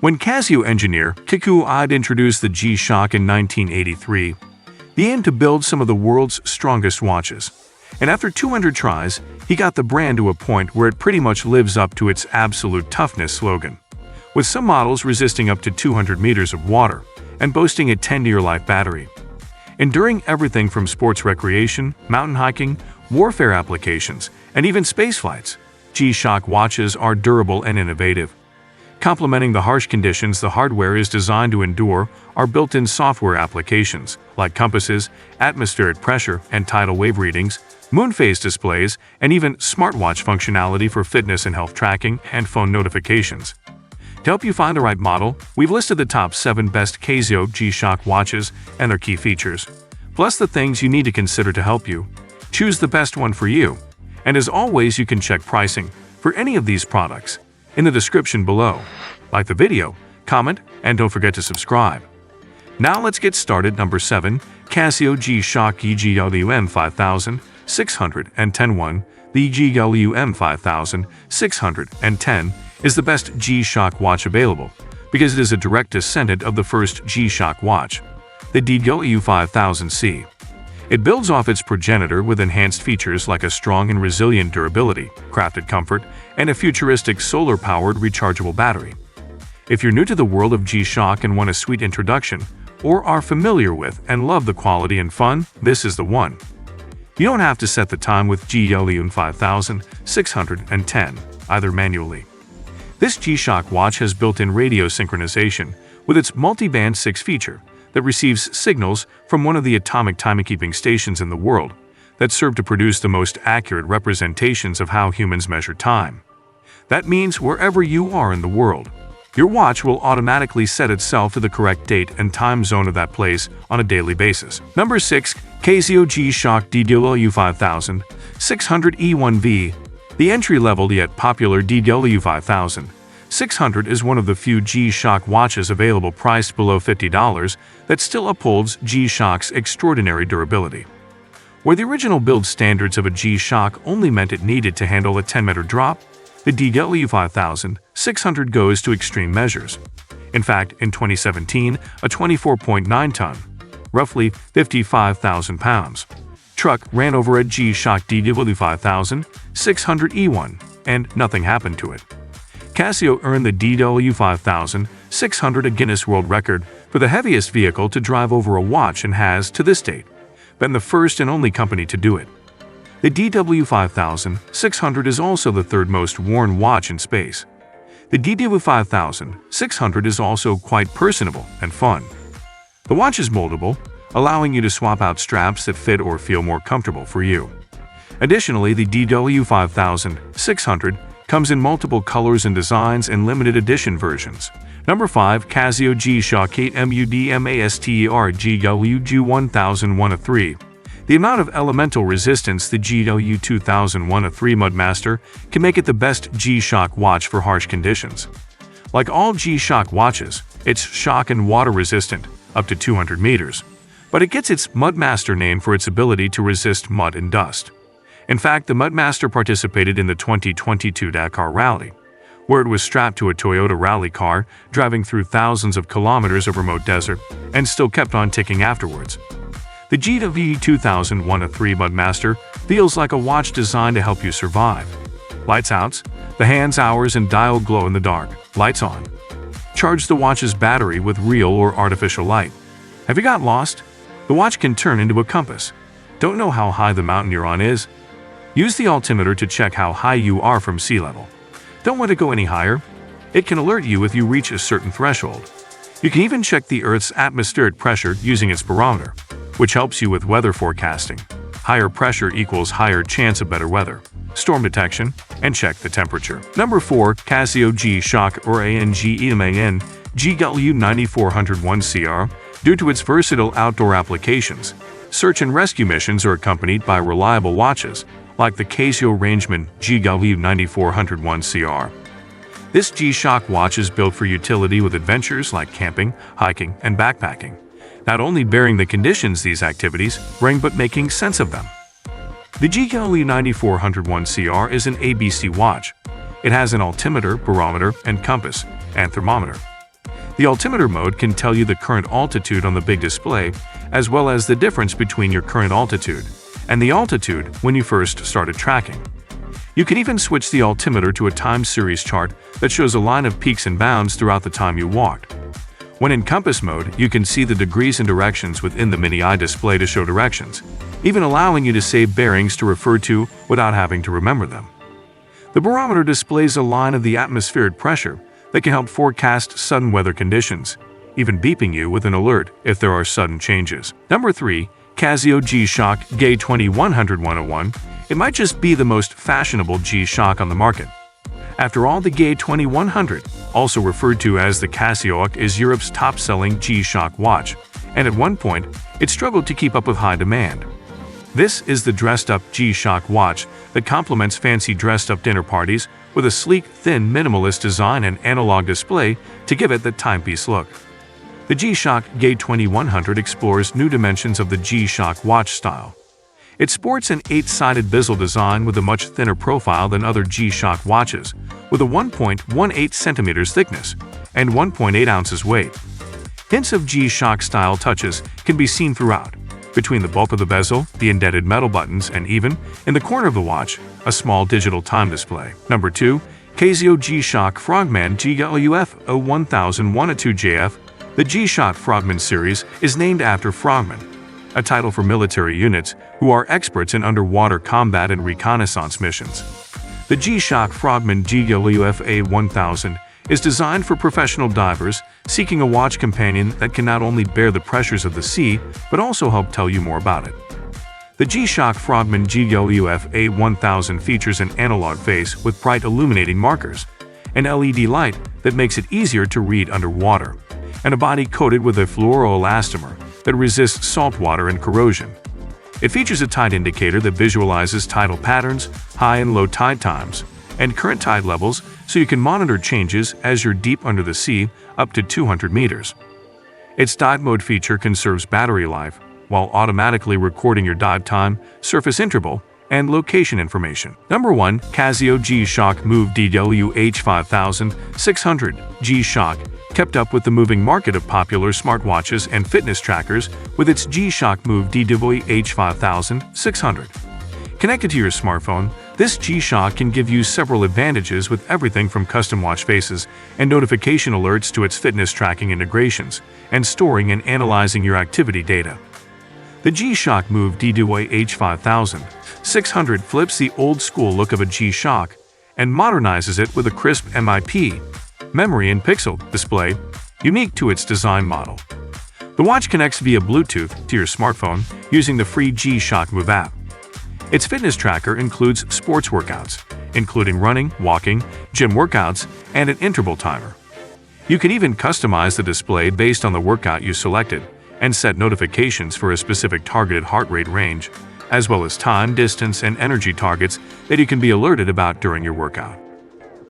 When Casio engineer Kiku Ide introduced the G-Shock in 1983, he aimed to build some of the world's strongest watches. And after 200 tries, he got the brand to a point where it pretty much lives up to its absolute toughness slogan, with some models resisting up to 200 meters of water and boasting a 10-year life battery. Enduring everything from sports recreation, mountain hiking, warfare applications, and even space flights, G-Shock watches are durable and innovative. Complementing the harsh conditions the hardware is designed to endure are built-in software applications like compasses, atmospheric pressure and tidal wave readings, moon phase displays, and even smartwatch functionality for fitness and health tracking and phone notifications. To help you find the right model, we've listed the top 7 best Casio G-Shock watches and their key features, plus the things you need to consider to help you choose the best one for you. And as always, you can check pricing for any of these products in the description below. Like the video, comment, and don't forget to subscribe. Now let's get started. Number 7. Casio G-Shock GLUM 5610. The GLUM 5610 is the best G-Shock watch available because it is a direct descendant of the first G-Shock watch, the GLU 5000C. It builds off its progenitor with enhanced features like a strong and resilient durability, crafted comfort, and a futuristic solar-powered rechargeable battery. If you're new to the world of G-Shock and want a sweet introduction, or are familiar with and love the quality and fun, this is the one. You don't have to set the time with GLUM 5610, either manually. This G-Shock watch has built-in radio synchronization with its multi-band 6 feature that receives signals from one of the atomic timekeeping stations in the world that serve to produce the most accurate representations of how humans measure time. That means wherever you are in the world, your watch will automatically set itself to the correct date and time zone of that place on a daily basis. Number 6. Casio G-Shock GLU 5600 E1V. The entry-level yet popular GLU 5600 is one of the few G-Shock watches available priced below $50 that still upholds G-Shock's extraordinary durability. Where the original build standards of a G-Shock only meant it needed to handle a 10-meter drop, the GLU 5600 goes to extreme measures. In fact, in 2017, a 24.9-ton, roughly 55,000 pounds, truck ran over a G-Shock GLU 5600 E1, and nothing happened to it. Casio earned the GLU 5600 a Guinness World Record for the heaviest vehicle to drive over a watch and has, to this date, been the first and only company to do it. The GLU 5600 is also the third most worn watch in space. The GLU 5600 is also quite personable and fun. The watch is moldable, allowing you to swap out straps that fit or feel more comfortable for you. Additionally, the GLU 5600 comes in multiple colors and designs and limited edition versions. Number 5. Casio G-Shock 8 MUDMASTER GLU G1001-3. The amount of elemental resistance the GLU 2001-3 Mudmaster can make it the best G-Shock watch for harsh conditions. Like all G-Shock watches, it's shock and water resistant, up to 200 meters, but it gets its Mudmaster name for its ability to resist mud and dust. In fact, the Mudmaster participated in the 2022 Dakar Rally, where it was strapped to a Toyota rally car, driving through thousands of kilometers of remote desert, and still kept on ticking afterwards. The GLU 2001-3 Mudmaster feels like a watch designed to help you survive. Lights out, the hands, hours, and dial glow in the dark. Lights on. Charge the watch's battery with real or artificial light. Have you got lost? The watch can turn into a compass. Don't know how high the mountain you're on is? Use the altimeter to check how high you are from sea level. Don't want to go any higher? It can alert you if you reach a certain threshold. You can even check the Earth's atmospheric pressure using its barometer, which helps you with weather forecasting. Higher pressure equals higher chance of better weather, storm detection, and check the temperature. Number 4. Casio G-Shock or ANGEMAN GLU 9401CR. Due to its versatile outdoor applications, search and rescue missions are accompanied by reliable watches like the Casio Rangeman GLU 9401CR. This G-Shock watch is built for utility with adventures like camping, hiking, and backpacking, not only bearing the conditions these activities bring but making sense of them. The GLU 9401CR is an ABC watch. It has an altimeter, barometer, and compass, and thermometer. The altimeter mode can tell you the current altitude on the big display, as well as the difference between your current altitude and the altitude when you first started tracking. You can even switch the altimeter to a time series chart that shows a line of peaks and bounds throughout the time you walked. When in compass mode, you can see the degrees and directions within the mini-eye display to show directions, even allowing you to save bearings to refer to without having to remember them. The barometer displays a line of the atmospheric pressure that can help forecast sudden weather conditions, even beeping you with an alert if there are sudden changes. Number 3. Casio G-Shock G2100-101. It might just be the most fashionable G-Shock on the market. After all, the G2100, also referred to as the Casio, is Europe's top-selling G-Shock watch, and at one point, it struggled to keep up with high demand. This is the dressed-up G-Shock watch that complements fancy dressed-up dinner parties with a sleek, thin, minimalist design and analog display to give it the timepiece look. The G-Shock G2100 explores new dimensions of the G-Shock watch style. It sports an 8-sided bezel design with a much thinner profile than other G-Shock watches, with a 1.18 centimeters thickness and 1.8 ounces weight. Hints of G-Shock style touches can be seen throughout, between the bulk of the bezel, the indented metal buttons, and even, in the corner of the watch, a small digital time display. Number 2. Casio G-Shock Frogman GWF 01001-2JF. The G-Shock Frogman series is named after frogmen, a title for military units who are experts in underwater combat and reconnaissance missions. The G-Shock Frogman GWF 1000 is designed for professional divers seeking a watch companion that can not only bear the pressures of the sea, but also help tell you more about it. The G-Shock Frogman GWF 1000 features an analog face with bright illuminating markers, an LED light that makes it easier to read underwater, and a body coated with a fluoroelastomer that resists salt water and corrosion. It features a tide indicator that visualizes tidal patterns, high and low tide times, and current tide levels so you can monitor changes as you're deep under the sea up to 200 meters. Its dive mode feature conserves battery life while automatically recording your dive time, surface interval, and location information. Number 1. Casio G-Shock Move DWH5600. G-Shock kept up with the moving market of popular smartwatches and fitness trackers with its G-Shock Move DWH5600. Connected to your smartphone, this G-Shock can give you several advantages with everything from custom watch faces and notification alerts to its fitness tracking integrations and storing and analyzing your activity data. The G-Shock Move DWH5600 flips the old-school look of a G-Shock and modernizes it with a crisp MIP, memory and pixel display, unique to its design model. The watch connects via Bluetooth to your smartphone using the free G-Shock Move app. Its fitness tracker includes sports workouts, including running, walking, gym workouts, and an interval timer. You can even customize the display based on the workout you selected and set notifications for a specific targeted heart rate range, as well as time, distance, and energy targets that you can be alerted about during your workout.